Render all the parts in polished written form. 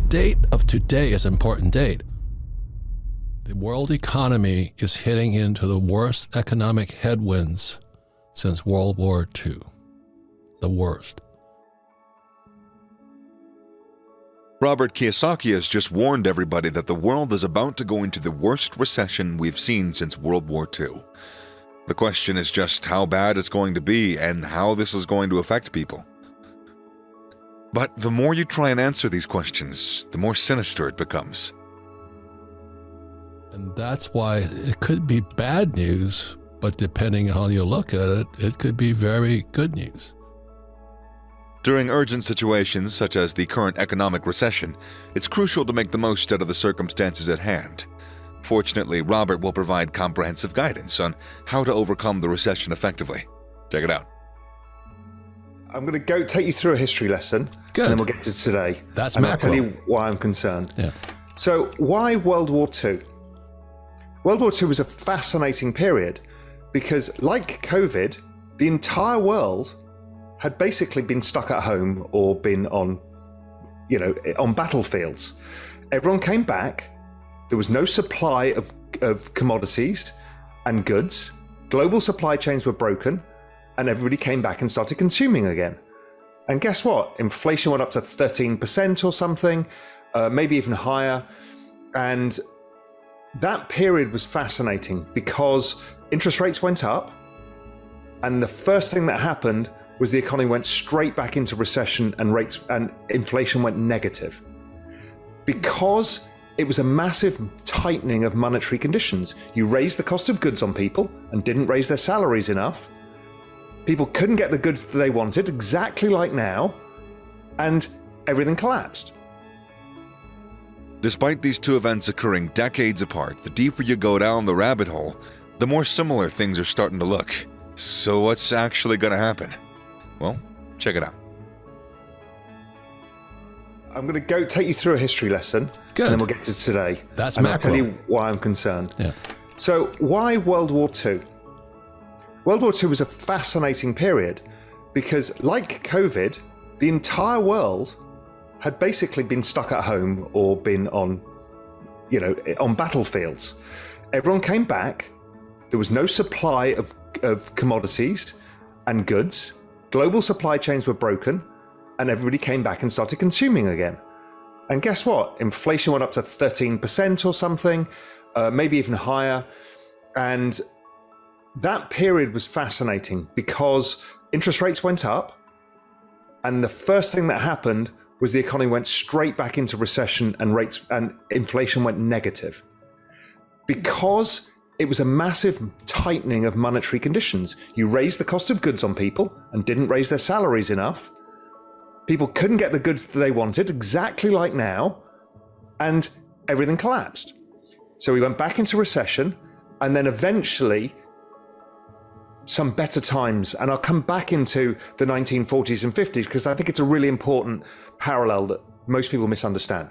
date of today is an important date. The world economy is heading into the worst economic headwinds since World War II. The worst. Robert Kiyosaki has just warned everybody that the world is about to go into the worst recession we've seen since World War II. The question is just how bad it's going to be and how this is going to affect people. But the more you try and answer these questions, the more sinister it becomes. And that's why it could be bad news, but depending on how you look at it, it could be very good news. During urgent situations such as the current economic recession, it's crucial to make the most out of the circumstances at hand. Fortunately, Robert will provide comprehensive guidance on how to overcome the recession effectively. Check it out. I'm going to take you through a history lesson, Good. and then we'll get to today. That's and macro. I'll tell you why I'm concerned. Yeah. So, why World War II? World War II was a fascinating period because, like COVID, the entire world had basically been stuck at home or been on battlefields. Everyone came back. There was no supply of commodities and goods. Global supply chains were broken, and everybody came back and started consuming again. And guess what? Inflation went up to 13% or something, maybe even higher. And that period was fascinating because interest rates went up, and the first thing that happened was the economy went straight back into recession and inflation went negative. Because it was a massive tightening of monetary conditions. You raised the cost of goods on people and didn't raise their salaries enough. People couldn't get the goods that they wanted, exactly like now, and everything collapsed. Despite these two events occurring decades apart, the deeper you go down the rabbit hole, the more similar things are starting to look. So what's actually going to happen? Well, check it out. I'm going to take you through a history lesson, Good. and then we'll get to today. That's and macro. I'll tell you why I'm concerned. Yeah. So, why World War II? World War II was a fascinating period because, like COVID, the entire world had basically been stuck at home or been on battlefields. Everyone came back. There was no supply of commodities and goods. Global supply chains were broken, and everybody came back and started consuming again. And guess what? Inflation went up to 13% or something, maybe even higher. And that period was fascinating because interest rates went up, and the first thing that happened was the economy went straight back into recession and inflation went negative. Because it was a massive tightening of monetary conditions. You raised the cost of goods on people and didn't raise their salaries enough. People couldn't get the goods that they wanted, exactly like now, and everything collapsed. So we went back into recession, and then eventually some better times. And I'll come back into the 1940s and 50s because I think it's a really important parallel that most people misunderstand.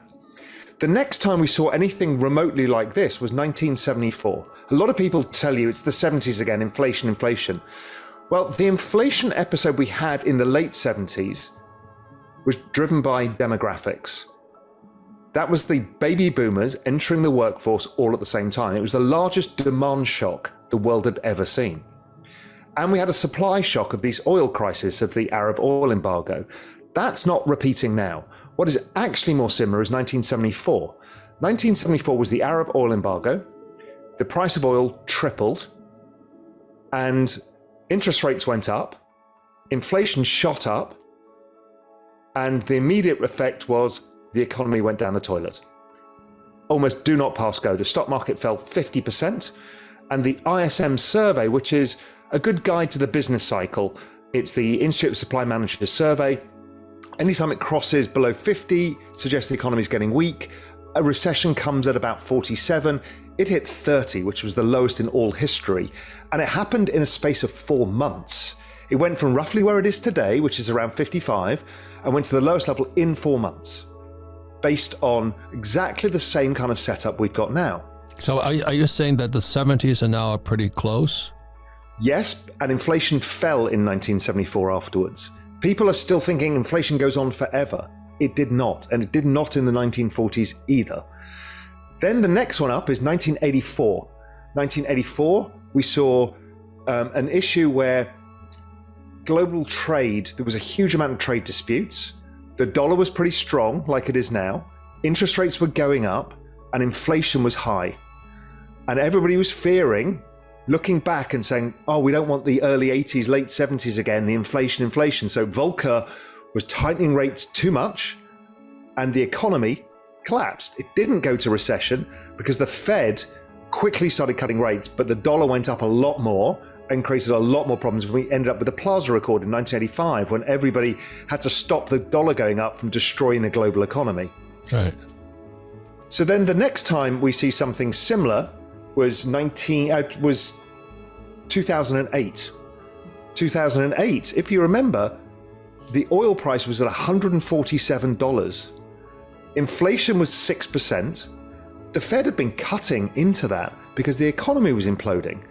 The next time we saw anything remotely like this was 1974. A lot of people tell you it's the 70s again, inflation. Well, the inflation episode we had in the late 70s was driven by demographics. That was the baby boomers entering the workforce all at the same time. It was the largest demand shock the world had ever seen. And we had a supply shock of these oil crisis of the Arab oil embargo. That's not repeating now. What is actually more similar is 1974. 1974 was the Arab oil embargo. The price of oil tripled, and interest rates went up, inflation shot up, and the immediate effect was the economy went down the toilet. Almost do not pass go. The stock market fell 50%, and the ISM survey, which is a good guide to the business cycle, it's the Institute of Supply Managers survey. Anytime it crosses below 50, suggests the economy is getting weak. A recession comes at about 47. It hit 30, which was the lowest in all history. And it happened in a space of 4 months. It went from roughly where it is today, which is around 55, and went to the lowest level in 4 months, based on exactly the same kind of setup we've got now. So are you saying that the 70s are now pretty close? Yes, and inflation fell in 1974 afterwards. People are still thinking inflation goes on forever. It did not, and it did not in the 1940s either. Then the next one up is 1984. 1984, we saw an issue where global trade, there was a huge amount of trade disputes. The dollar was pretty strong, like it is now. Interest rates were going up, and inflation was high. And everybody was fearing, looking back and saying, oh, we don't want the early 80s, late 70s again, the inflation. So Volcker was tightening rates too much, and the economy collapsed. It didn't go to recession because the Fed quickly started cutting rates, but the dollar went up a lot more and created a lot more problems. We ended up with the Plaza Accord in 1985 when everybody had to stop the dollar going up from destroying the global economy. Right. So then the next time we see something similar was 2008. 2008, if you remember, the oil price was at $147. Inflation was 6%. The Fed had been cutting into that because the economy was imploding.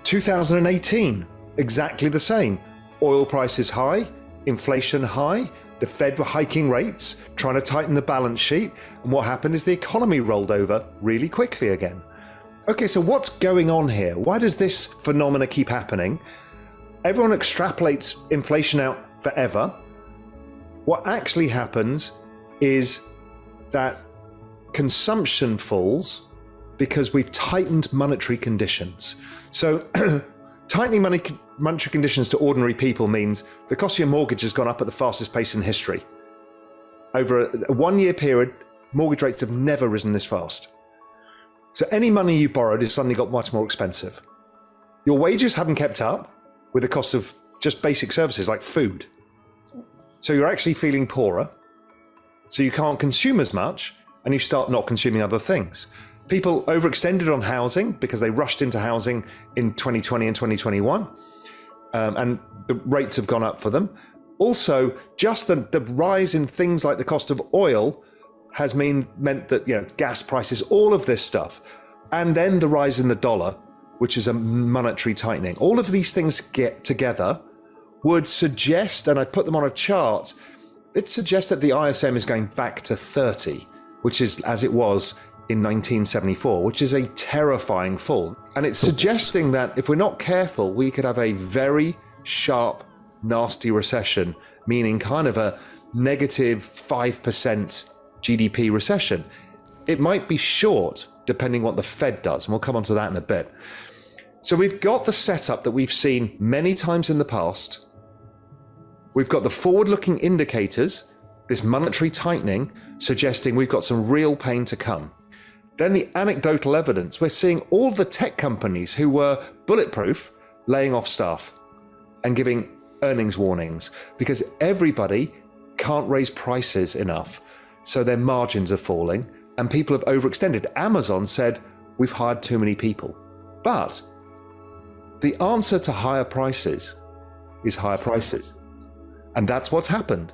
2018, exactly the same. Oil prices high, inflation high, the Fed were hiking rates, trying to tighten the balance sheet, and what happened is the economy rolled over really quickly again. Okay, so what's going on here? Why does this phenomena keep happening? Everyone extrapolates inflation out forever. What actually happens is that consumption falls because we've tightened monetary conditions. So tightening monetary conditions to ordinary people means the cost of your mortgage has gone up at the fastest pace in history. Over a 1 year period, mortgage rates have never risen this fast. So any money you borrowed has suddenly got much more expensive. Your wages haven't kept up with the cost of just basic services like food. So you're actually feeling poorer. So you can't consume as much, and you start not consuming other things. People overextended on housing because they rushed into housing in 2020 and 2021, and the rates have gone up for them. Also, just the rise in things like the cost of oil has meant that, gas prices, all of this stuff, and then the rise in the dollar, which is a monetary tightening. All of these things get together would suggest, and I put them on a chart, it suggests that the ISM is going back to 30, which is as it was in 1974, which is a terrifying fall. And it's suggesting that if we're not careful, we could have a very sharp, nasty recession, meaning kind of a negative 5% GDP recession. It might be short, depending what the Fed does, and we'll come on to that in a bit. So we've got the setup that we've seen many times in the past. We've got the forward-looking indicators, this monetary tightening, suggesting we've got some real pain to come. Then the anecdotal evidence, we're seeing all the tech companies who were bulletproof laying off staff and giving earnings warnings because everybody can't raise prices enough. So their margins are falling and people have overextended. Amazon said, we've hired too many people. But the answer to higher prices is higher prices. And that's what's happened.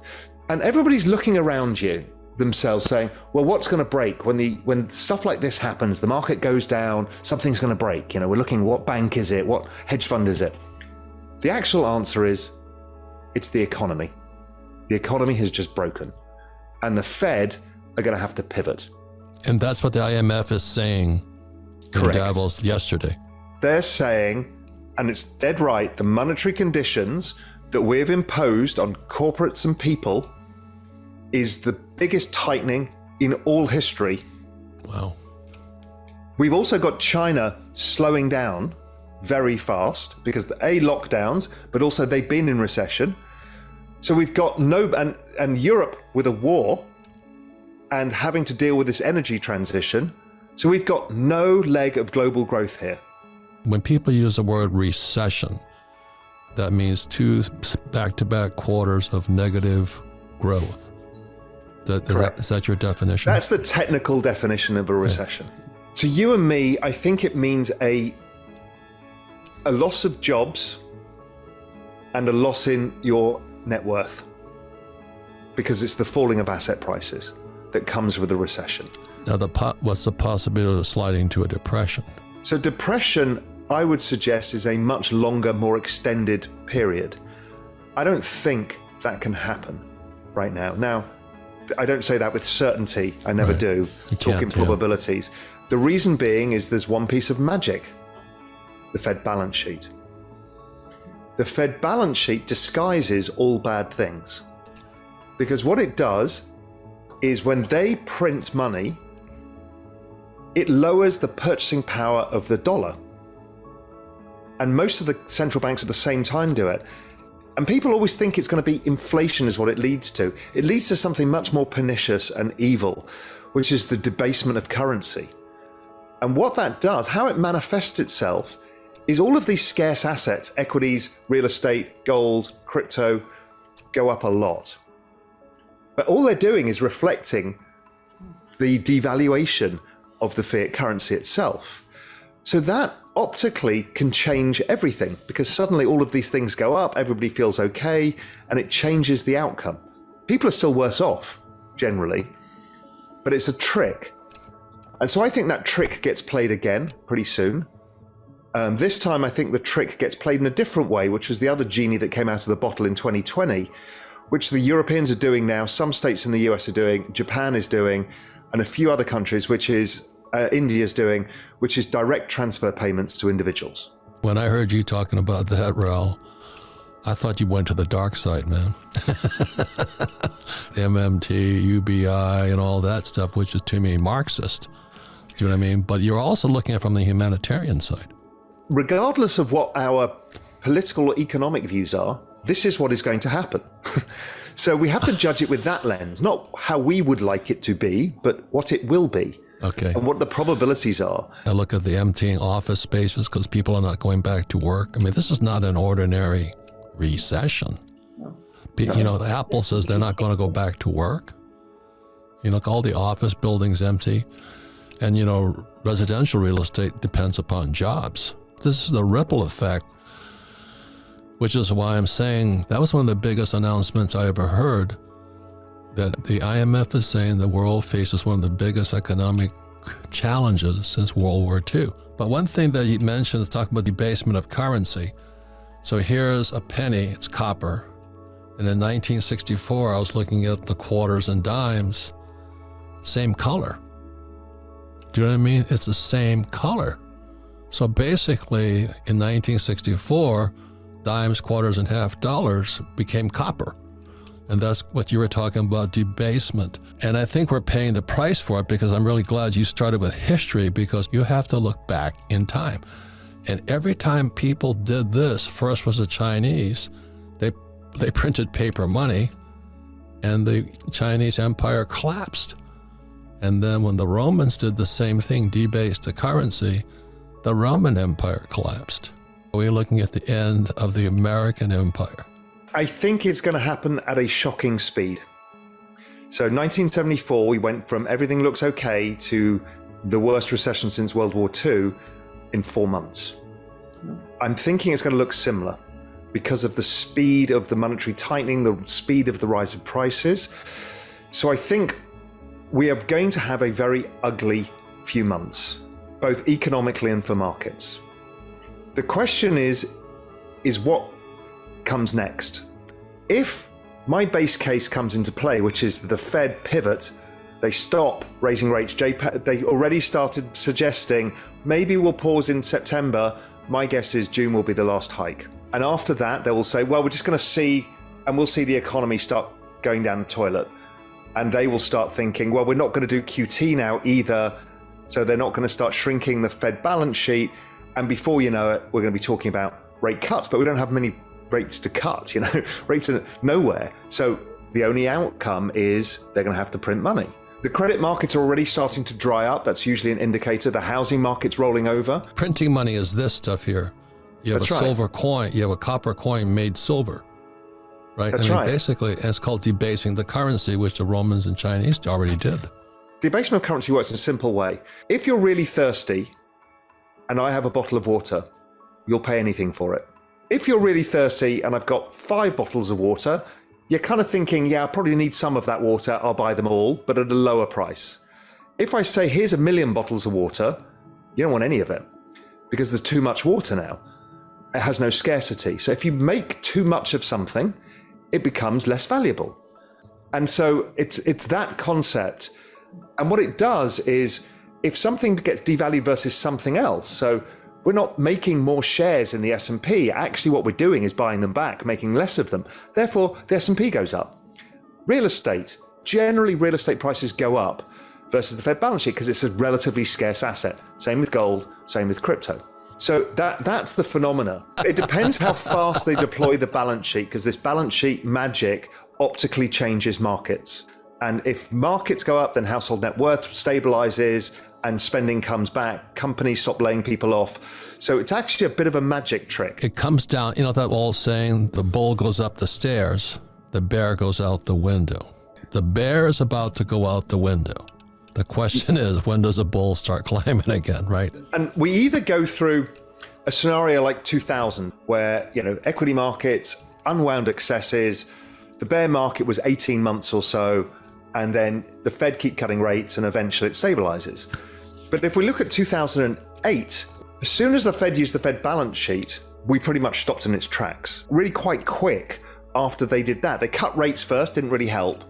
And everybody's looking around you themselves saying, well, what's going to break when stuff like this happens? The market goes down, something's going to break. We're looking, what bank is it? What hedge fund is it? The actual answer is, it's the economy. The economy has just broken. And the Fed are going to have to pivot. And that's what the IMF is saying in Davos yesterday. They're saying, and it's dead right, the monetary conditions that we've imposed on corporates and people is the biggest tightening in all history. Wow. We've also got China slowing down very fast because the lockdowns, but also they've been in recession. So we've got and Europe with a war and having to deal with this energy transition. So we've got no leg of global growth here. When people use the word recession, that means 2 back-to-back quarters of negative growth. Is that your definition? That's the technical definition of a recession. Yeah. To you and me, I think it means a loss of jobs and a loss in your net worth, because it's the falling of asset prices that comes with a recession. Now, what's the possibility of sliding to a depression? So depression, I would suggest, is a much longer, more extended period. I don't think that can happen. right now. Now, I don't say that with certainty. I never Right. do. Talking can't, yeah. probabilities. The reason being is there's one piece of magic. The Fed balance sheet. The Fed balance sheet disguises all bad things. Because what it does is when they print money, it lowers the purchasing power of the dollar. And most of the central banks at the same time do it. And people always think it's going to be inflation is what it leads to. It leads to something much more pernicious and evil, which is the debasement of currency. And what that does, how it manifests itself, is all of these scarce assets, equities, real estate, gold, crypto, go up a lot. But all they're doing is reflecting the devaluation of the fiat currency itself. So that optically can change everything, because suddenly all of these things go up, everybody feels okay, and it changes the outcome. People are still worse off, generally, but it's a trick. And so I think that trick gets played again pretty soon. This time I think the trick gets played in a different way, which was the other genie that came out of the bottle in 2020, which the Europeans are doing now, some states in the US are doing, Japan is doing, and a few other countries, which is India's doing, which is direct transfer payments to individuals. When I heard you talking about that, Raul, I thought you went to the dark side, man. MMT, UBI, and all that stuff, which is to me Marxist. Do you know what I mean? But you're also looking at it from the humanitarian side. Regardless of what our political or economic views are, this is what is going to happen. So we have to judge it with that lens, not how we would like it to be, but what it will be. Okay. And what the probabilities are. I look at the emptying office spaces because people are not going back to work. I mean, this is not an ordinary recession. You know, Apple says they're not going to go back to work. You know, all the office buildings empty. And, you know, residential real estate depends upon jobs. This is the ripple effect, which is why I'm saying that was one of the biggest announcements I ever heard, that the IMF is saying the world faces one of the biggest economic challenges since World War II. But one thing that you mentioned is talking about debasement of currency. So here's a penny, it's copper. And in 1964, I was looking at the quarters and dimes, same color. Do you know what I mean? It's the same color. So basically, in 1964, dimes, quarters, and half dollars became copper. And that's what you were talking about, debasement. And I think we're paying the price for it, because I'm really glad you started with history, because you have to look back in time. And every time people did this, first was the Chinese, they printed paper money, and the Chinese empire collapsed. And then when the Romans did the same thing, debased the currency, the Roman Empire collapsed. We're looking at the end of the American Empire. I think it's going to happen at a shocking speed. So 1974, we went from everything looks okay to the worst recession since World War II in 4 months. I'm thinking it's going to look similar because of the speed of the monetary tightening, the speed of the rise of prices. So I think we are going to have a very ugly few months, both economically and for markets. The question is what comes next? If my base case comes into play, which is the Fed pivot, they stop raising rates. They already started suggesting maybe we'll pause in September. My guess is June will be the last hike. And after that, they will say, well, we're just going to see, and we'll see the economy start going down the toilet. And they will start thinking, well, we're not going to do QT now either. So they're not going to start shrinking the Fed balance sheet. And before you know it, we're going to be talking about rate cuts, but we don't have many rates to cut, you know, rates are nowhere. So the only outcome is they're going to have to print money. The credit markets are already starting to dry up. That's usually an indicator. The housing market's rolling over. Printing money is this stuff here. You have a silver coin, you have a copper coin made silver, right? That's right. Basically, and it's called debasing the currency, which the Romans and Chinese already did. The debasement of currency works in a simple way. If you're really thirsty and I have a bottle of water, you'll pay anything for it. If you're really thirsty and I've got 5 bottles of water, you're kind of thinking, yeah, I probably need some of that water, I'll buy them all, but at a lower price. If I say, here's 1 million bottles of water, you don't want any of it because there's too much water now. It has no scarcity. So if you make too much of something, it becomes less valuable. And so it's that concept. And what it does is if something gets devalued versus something else, so we're not making more shares in the S&P. Actually, what we're doing is buying them back, making less of them. Therefore, the S&P goes up. Real estate, generally real estate prices go up versus the Fed balance sheet because it's a relatively scarce asset. Same with gold, same with crypto. So that's the phenomena. It depends how fast they deploy the balance sheet because this balance sheet magic optically changes markets. And if markets go up, then household net worth stabilizes and spending comes back. Companies stop laying people off. So it's actually a bit of a magic trick. It comes down, you know that old saying, the bull goes up the stairs, the bear goes out the window. The bear is about to go out the window. The question is, when does the bull start climbing again, right? And we either go through a scenario like 2000, where, equity markets, unwound excesses, the bear market was 18 months or so, and then the Fed keep cutting rates and eventually it stabilizes. But if we look at 2008, as soon as the Fed used the Fed balance sheet, we pretty much stopped in its tracks. Really quite quick after they did that. They cut rates first, didn't really help.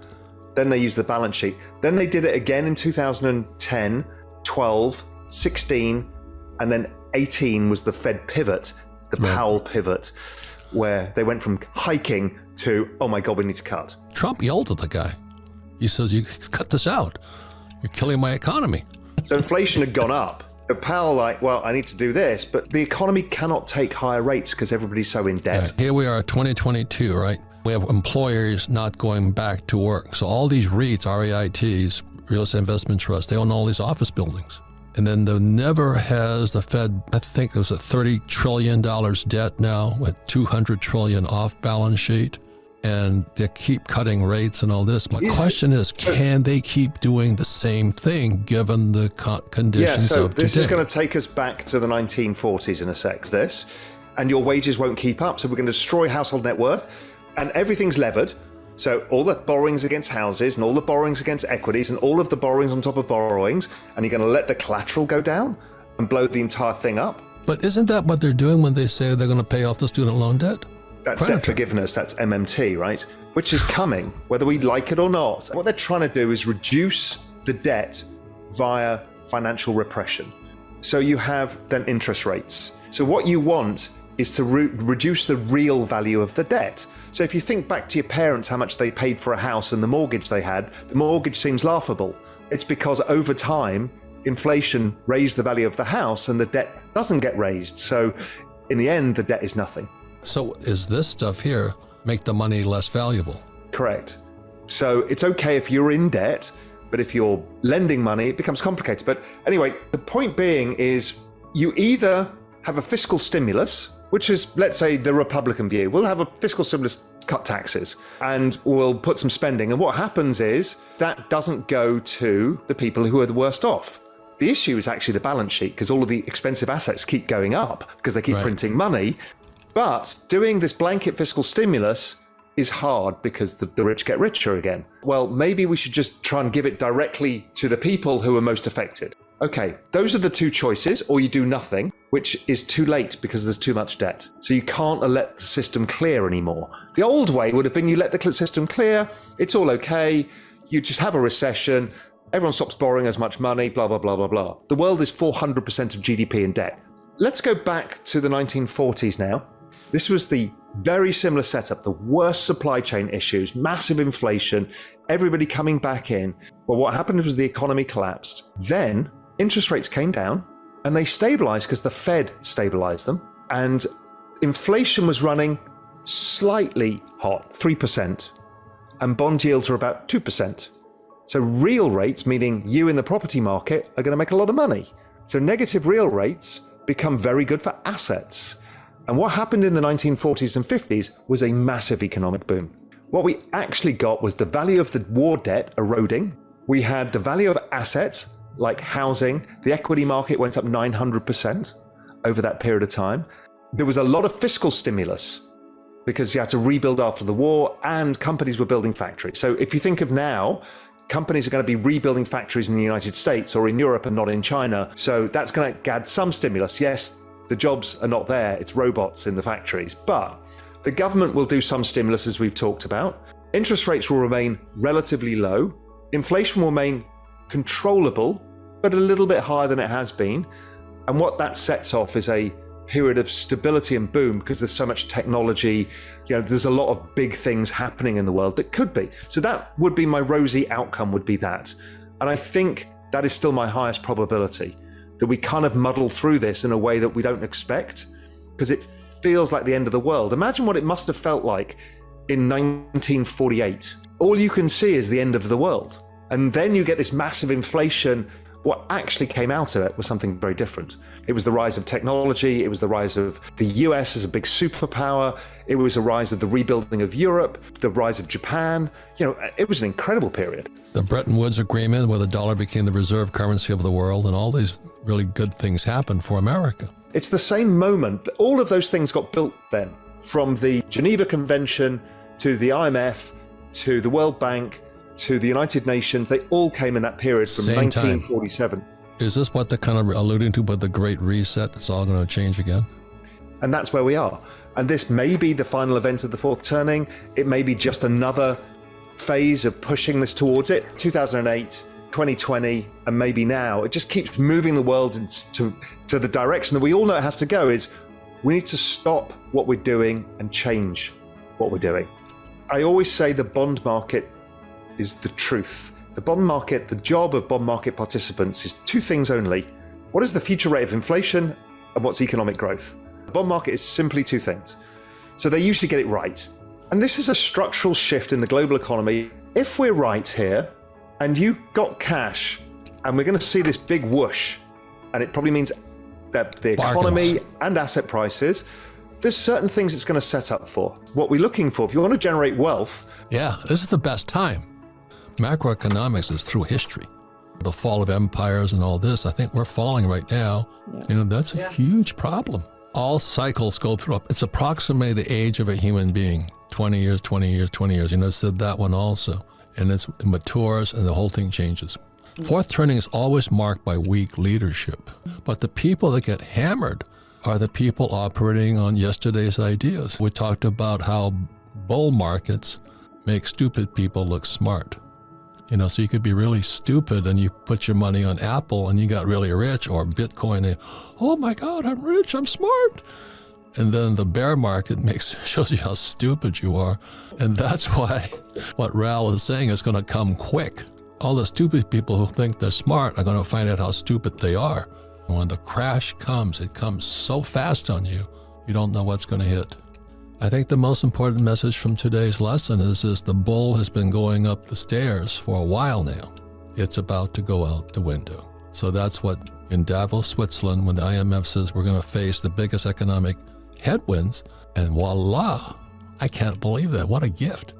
Then they used the balance sheet. Then they did it again in 2010, 12, 16, and then 18 was the Fed pivot, the Powell pivot, where they went from hiking to, oh my God, we need to cut. Trump yelled at the guy. He says, you cut this out. You're killing my economy. So inflation had gone up. But Powell I need to do this, but the economy cannot take higher rates because everybody's so in debt. Yeah, here we are, 2022, right? We have employers not going back to work. So all these REITs, REITs, real estate investment trusts, they own all these office buildings. And then never has the Fed, I think there's a $30 trillion debt now with $200 trillion off balance sheet. And they keep cutting rates and all this. My question is, can they keep doing the same thing given the conditions of today? This is going to take us back to the 1940s in a sec, and your wages won't keep up. So we're going to destroy household net worth and everything's levered. So all the borrowings against houses and all the borrowings against equities and all of the borrowings on top of borrowings, and you're going to let the collateral go down and blow the entire thing up. But isn't that what they're doing when they say they're going to pay off the student loan debt? That's debt forgiveness, that's MMT, right? Which is coming, whether we like it or not. What they're trying to do is reduce the debt via financial repression. So you have then interest rates. So what you want is to reduce the real value of the debt. So if you think back to your parents, how much they paid for a house and the mortgage they had, the mortgage seems laughable. It's because over time, inflation raised the value of the house and the debt doesn't get raised. So in the end, the debt is nothing. So is this stuff here make the money less valuable? Correct. So it's okay if you're in debt, but if you're lending money, it becomes complicated. But anyway, the point being is you either have a fiscal stimulus, which is, let's say, the Republican view. We'll have a fiscal stimulus, cut taxes, and we'll put some spending. And what happens is that doesn't go to the people who are the worst off. The issue is actually the balance sheet, because all of the expensive assets keep going up because they keep printing money. But doing this blanket fiscal stimulus is hard because the rich get richer again. Well, maybe we should just try and give it directly to the people who are most affected. Okay, those are the two choices, or you do nothing, which is too late because there's too much debt. So you can't let the system clear anymore. The old way would have been you let the system clear, it's all okay, you just have a recession, everyone stops borrowing as much money, blah, blah, blah, blah, blah. The world is 400% of GDP in debt. Let's go back to the 1940s now. This was the very similar setup, the worst supply chain issues, massive inflation, everybody coming back in. Well, what happened was the economy collapsed. Then interest rates came down and they stabilized because the Fed stabilized them. And inflation was running slightly hot, 3%, and bond yields are about 2%. So real rates, meaning you in the property market, are going to make a lot of money. So negative real rates become very good for assets. And what happened in the 1940s and 50s was a massive economic boom. What we actually got was the value of the war debt eroding. We had the value of assets like housing. The equity market went up 900% over that period of time. There was a lot of fiscal stimulus because you had to rebuild after the war and companies were building factories. So if you think of now, companies are going to be rebuilding factories in the United States or in Europe and not in China. So that's going to add some stimulus. Yes, the jobs are not there, it's robots in the factories, but the government will do some stimulus as we've talked about. Interest rates will remain relatively low. Inflation will remain controllable, but a little bit higher than it has been. And what that sets off is a period of stability and boom, because there's so much technology. There's a lot of big things happening in the world that could be. So that would be my rosy outcome, would be that. And I think that is still my highest probability, that we kind of muddle through this in a way that we don't expect, because it feels like the end of the world. Imagine what it must have felt like in 1948. All you can see is the end of the world. And then you get this massive inflation. What actually came out of it was something very different. It was the rise of technology. It was the rise of the US as a big superpower. It was a rise of the rebuilding of Europe, the rise of Japan. It was an incredible period. The Bretton Woods Agreement, where the dollar became the reserve currency of the world, and all these really good things happened for America. It's the same moment. All of those things got built then, from the Geneva Convention to the IMF to the World Bank to the United Nations. They all came in that period from Same 1947. Time. Is this what they're kind of alluding to, but the Great Reset, it's all going to change again? And that's where we are. And this may be the final event of the fourth turning. It may be just another phase of pushing this towards it. 2008, 2020, and maybe now. It just keeps moving the world to the direction that we all know it has to go. Is we need to stop what we're doing and change what we're doing. I always say the bond market is the truth. The bond market, the job of bond market participants is two things only. What is the future rate of inflation and what's economic growth? The bond market is simply two things. So they usually get it right. And this is a structural shift in the global economy. If we're right here and you got cash and we're going to see this big whoosh, and it probably means that the economy and asset prices, there's certain things it's going to set up for. What we're looking for, if you want to generate wealth. Yeah, this is the best time. Macroeconomics is through history. The fall of empires and all this, I think we're falling right now. Yeah. That's a huge problem. All cycles go through. It's approximately the age of a human being. 20 years, 20 years, 20 years. It said that one also. And it matures and the whole thing changes. Fourth turning is always marked by weak leadership. But the people that get hammered are the people operating on yesterday's ideas. We talked about how bull markets make stupid people look smart. So you could be really stupid and you put your money on Apple and you got really rich, or Bitcoin, and oh my God, I'm rich, I'm smart. And then the bear market shows you how stupid you are. And that's why what Ral is saying is going to come quick. All the stupid people who think they're smart are going to find out how stupid they are. When the crash comes, it comes so fast on you, you don't know what's going to hit. I think the most important message from today's lesson is the bull has been going up the stairs for a while now. It's about to go out the window. So that's what in Davos, Switzerland, when the IMF says we're going to face the biggest economic headwinds, and voila, I can't believe that. What a gift.